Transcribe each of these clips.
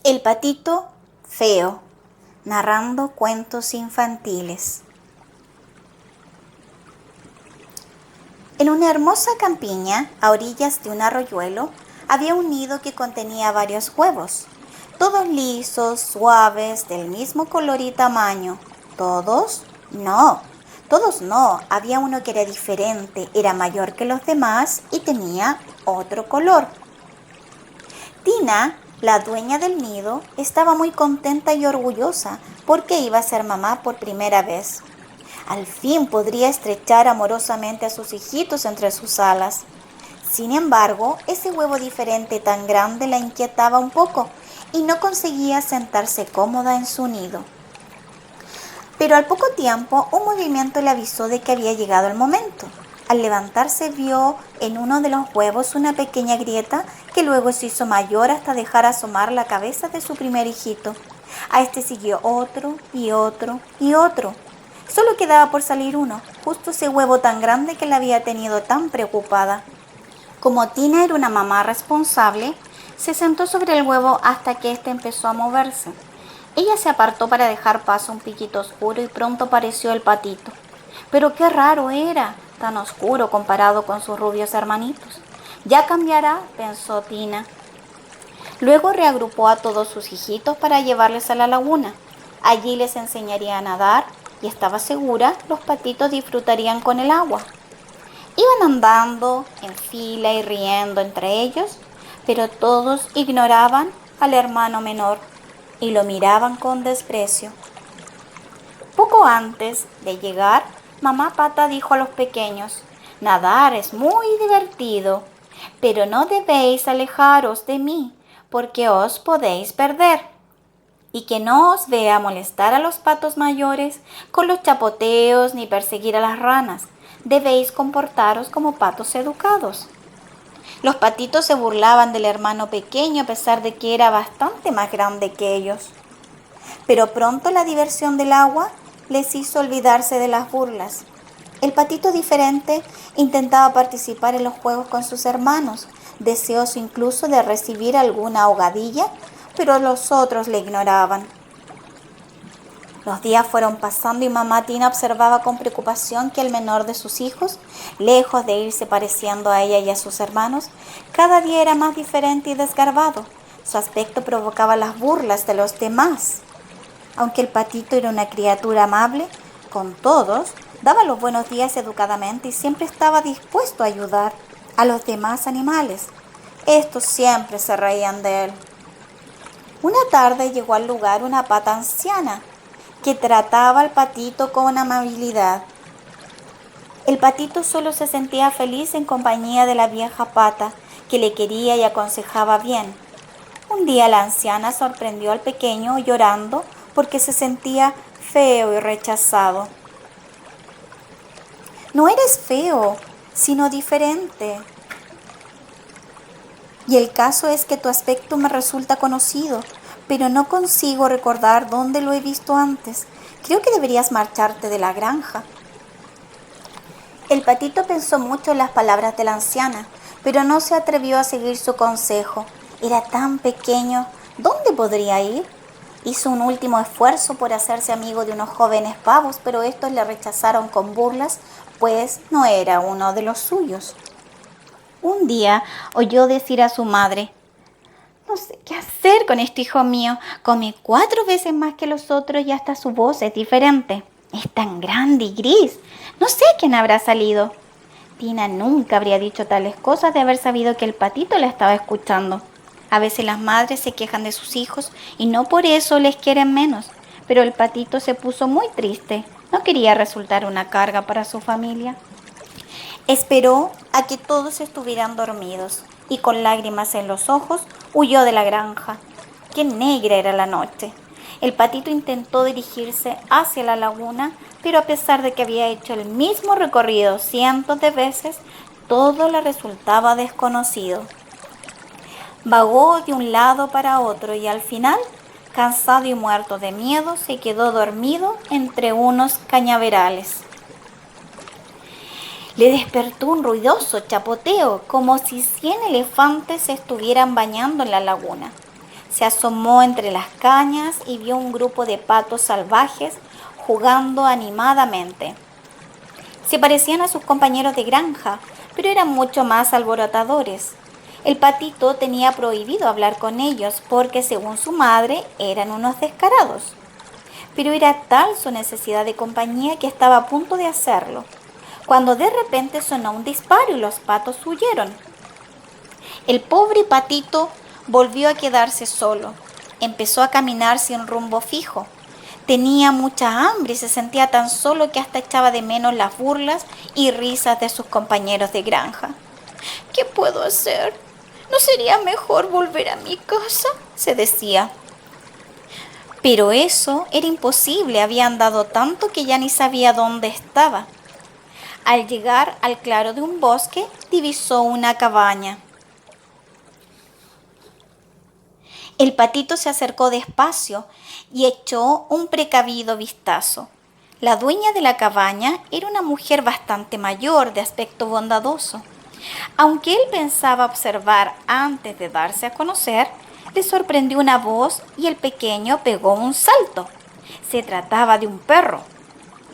El patito feo, narrando cuentos infantiles. En una hermosa campiña, a orillas de un arroyuelo, había un nido que contenía varios huevos, todos lisos, suaves, del mismo color y tamaño. ¿Todos? No, todos no. Había uno que era diferente, era mayor que los demás y tenía otro color. Tina, la dueña del nido, estaba muy contenta y orgullosa porque iba a ser mamá por primera vez. Al fin podría estrechar amorosamente a sus hijitos entre sus alas. Sin embargo, ese huevo diferente tan grande la inquietaba un poco y no conseguía sentarse cómoda en su nido. Pero al poco tiempo, un movimiento le avisó de que había llegado el momento. Al levantarse vio en uno de los huevos una pequeña grieta que luego se hizo mayor hasta dejar asomar la cabeza de su primer hijito. A este siguió otro y otro y otro. Solo quedaba por salir uno, justo ese huevo tan grande que la había tenido tan preocupada. Como Tina era una mamá responsable, se sentó sobre el huevo hasta que éste empezó a moverse. Ella se apartó para dejar paso a un piquito oscuro y pronto apareció el patito. Pero qué raro era, tan oscuro comparado con sus rubios hermanitos. Ya cambiará, pensó Tina. Luego reagrupó a todos sus hijitos para llevarles a la laguna. Allí les enseñaría a nadar y estaba segura los patitos disfrutarían con el agua. Iban andando en fila y riendo entre ellos, pero todos ignoraban al hermano menor y lo miraban con desprecio. Poco antes de llegar, mamá Pata dijo a los pequeños: nadar es muy divertido, pero no debéis alejaros de mí, porque os podéis perder. Y que no os vea molestar a los patos mayores con los chapoteos ni perseguir a las ranas. Debéis comportaros como patos educados. Los patitos se burlaban del hermano pequeño a pesar de que era bastante más grande que ellos. Pero pronto la diversión del agua les hizo olvidarse de las burlas. El patito diferente intentaba participar en los juegos con sus hermanos, deseoso incluso de recibir alguna ahogadilla, pero los otros le ignoraban. Los días fueron pasando y mamá Tina observaba con preocupación que el menor de sus hijos, lejos de irse pareciendo a ella y a sus hermanos, cada día era más diferente y desgarbado. Su aspecto provocaba las burlas de los demás. Aunque el patito era una criatura amable con todos, daba los buenos días educadamente y siempre estaba dispuesto a ayudar a los demás animales. Estos siempre se reían de él. Una tarde llegó al lugar una pata anciana que trataba al patito con amabilidad. El patito solo se sentía feliz en compañía de la vieja pata, que le quería y aconsejaba bien. Un día la anciana sorprendió al pequeño llorando porque se sentía feo y rechazado. No eres feo, sino diferente. Y el caso es que tu aspecto me resulta conocido, pero no consigo recordar dónde lo he visto antes. Creo que deberías marcharte de la granja. El patito pensó mucho en las palabras de la anciana, pero no se atrevió a seguir su consejo. Era tan pequeño, ¿dónde podría ir? Hizo un último esfuerzo por hacerse amigo de unos jóvenes pavos, pero estos le rechazaron con burlas, pues no era uno de los suyos. Un día oyó decir a su madre: no sé qué hacer con este hijo mío. Come 4 veces más que los otros y hasta su voz es diferente. Es tan grande y gris. No sé a quién habrá salido. Tina nunca habría dicho tales cosas de haber sabido que el patito la estaba escuchando. A veces las madres se quejan de sus hijos y no por eso les quieren menos. Pero el patito se puso muy triste. No quería resultar una carga para su familia. Esperó a que todos estuvieran dormidos y con lágrimas en los ojos huyó de la granja. Qué negra era la noche. El patito intentó dirigirse hacia la laguna, pero a pesar de que había hecho el mismo recorrido cientos de veces, todo le resultaba desconocido. Vagó de un lado para otro y al final, cansado y muerto de miedo, se quedó dormido entre unos cañaverales. Le despertó un ruidoso chapoteo, como si 100 elefantes se estuvieran bañando en la laguna. Se asomó entre las cañas y vio un grupo de patos salvajes jugando animadamente. Se parecían a sus compañeros de granja, pero eran mucho más alborotadores. El patito tenía prohibido hablar con ellos porque, según su madre, eran unos descarados. Pero era tal su necesidad de compañía que estaba a punto de hacerlo, cuando de repente sonó un disparo y los patos huyeron. El pobre patito volvió a quedarse solo. Empezó a caminar sin rumbo fijo. Tenía mucha hambre y se sentía tan solo que hasta echaba de menos las burlas y risas de sus compañeros de granja. ¿Qué puedo hacer? ¿No sería mejor volver a mi casa?, se decía. Pero eso era imposible, había andado tanto que ya ni sabía dónde estaba. Al llegar al claro de un bosque, divisó una cabaña. El patito se acercó despacio y echó un precavido vistazo. La dueña de la cabaña era una mujer bastante mayor, de aspecto bondadoso. Aunque él pensaba observar antes de darse a conocer, le sorprendió una voz y el pequeño pegó un salto. Se trataba de un perro.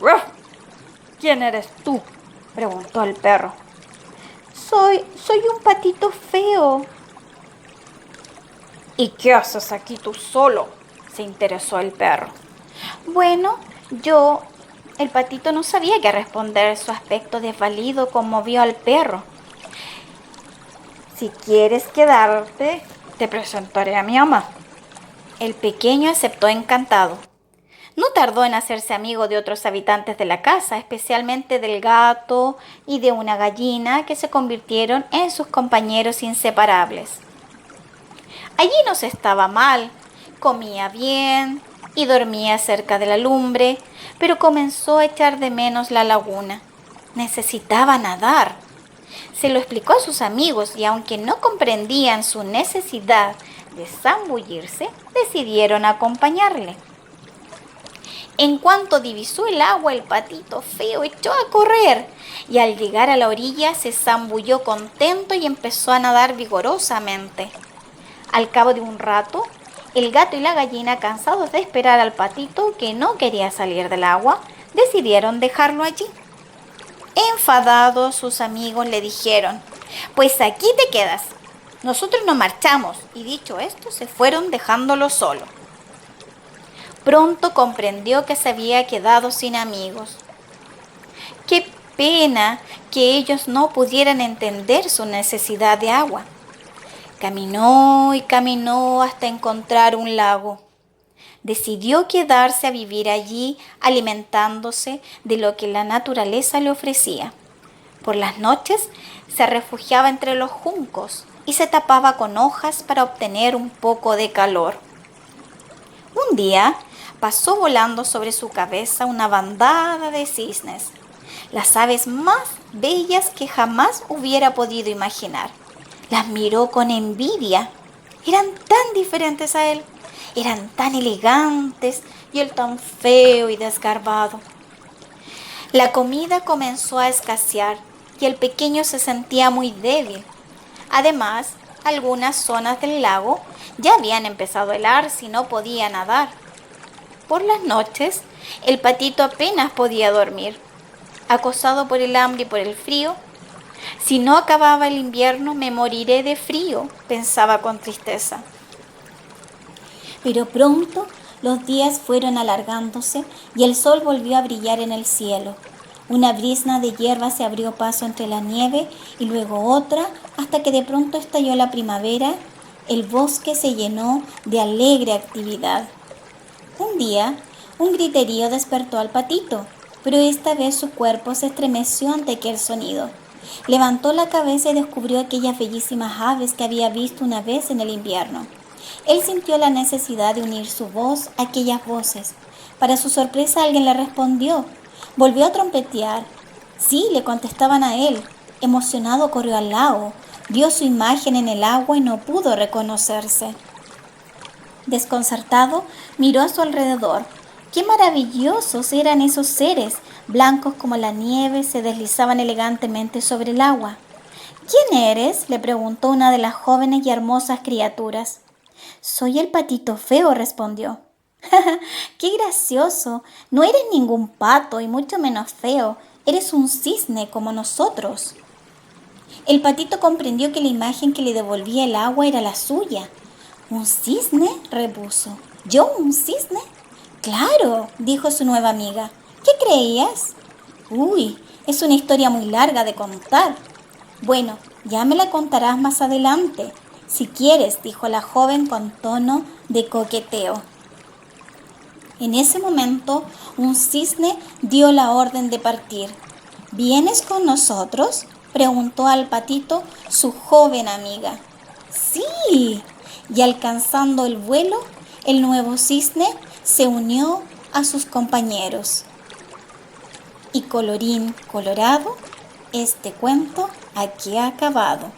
¡Ruff! ¿Quién eres tú?, preguntó el perro. Soy un patito feo. ¿Y qué haces aquí tú solo?, se interesó el perro. Bueno, el patito no sabía qué responder. Su aspecto desvalido conmovió al perro. Si quieres quedarte, te presentaré a mi ama. El pequeño aceptó encantado. No tardó en hacerse amigo de otros habitantes de la casa, especialmente del gato y de una gallina que se convirtieron en sus compañeros inseparables. Allí no se estaba mal, comía bien y dormía cerca de la lumbre, pero comenzó a echar de menos la laguna. Necesitaba nadar. Se lo explicó a sus amigos y aunque no comprendían su necesidad de zambullirse, decidieron acompañarle. En cuanto divisó el agua, el patito feo echó a correr y al llegar a la orilla se zambulló contento y empezó a nadar vigorosamente. Al cabo de un rato, el gato y la gallina, cansados de esperar al patito que no quería salir del agua, decidieron dejarlo allí. Enfadados, sus amigos le dijeron: «Pues aquí te quedas, nosotros nos marchamos», y dicho esto, se fueron dejándolo solo. Pronto comprendió que se había quedado sin amigos. Qué pena que ellos no pudieran entender su necesidad de agua. Caminó y caminó hasta encontrar un lago. Decidió quedarse a vivir allí, alimentándose de lo que la naturaleza le ofrecía. Por las noches se refugiaba entre los juncos y se tapaba con hojas para obtener un poco de calor. Un día pasó volando sobre su cabeza una bandada de cisnes, las aves más bellas que jamás hubiera podido imaginar. Las miró con envidia. Eran tan diferentes a él. Eran tan elegantes y él tan feo y desgarbado. La comida comenzó a escasear y el pequeño se sentía muy débil. Además, algunas zonas del lago ya habían empezado a helarse y no podía nadar. Por las noches, el patito apenas podía dormir. Acosado por el hambre y por el frío, «Si no acababa el invierno, me moriré de frío», pensaba con tristeza. Pero pronto los días fueron alargándose y el sol volvió a brillar en el cielo. Una brizna de hierba se abrió paso entre la nieve y luego otra, hasta que de pronto estalló la primavera. El bosque se llenó de alegre actividad. Un día, un griterío despertó al patito, pero esta vez su cuerpo se estremeció ante aquel sonido. Levantó la cabeza y descubrió aquellas bellísimas aves que había visto una vez en el invierno. Él sintió la necesidad de unir su voz a aquellas voces. Para su sorpresa, alguien le respondió. Volvió a trompetear. Sí, le contestaban a él. Emocionado corrió al lago, vio su imagen en el agua y no pudo reconocerse. Desconcertado, miró a su alrededor. ¡Qué maravillosos eran esos seres! Blancos como la nieve, se deslizaban elegantemente sobre el agua. «¿Quién eres?», le preguntó una de las jóvenes y hermosas criaturas. Soy el patito feo, respondió. ¡Qué gracioso! No eres ningún pato y mucho menos feo. Eres un cisne como nosotros. El patito comprendió que la imagen que le devolvía el agua era la suya. ¿Un cisne?, repuso. ¿Yo un cisne? Claro, dijo su nueva amiga. ¿Qué creías? Uy, es una historia muy larga de contar. Bueno, ya me la contarás más adelante. Si quieres, dijo la joven con tono de coqueteo. En ese momento, un cisne dio la orden de partir. ¿Vienes con nosotros?, preguntó al patito su joven amiga. Sí, y alcanzando el vuelo, el nuevo cisne se unió a sus compañeros. Y colorín colorado, este cuento aquí ha acabado.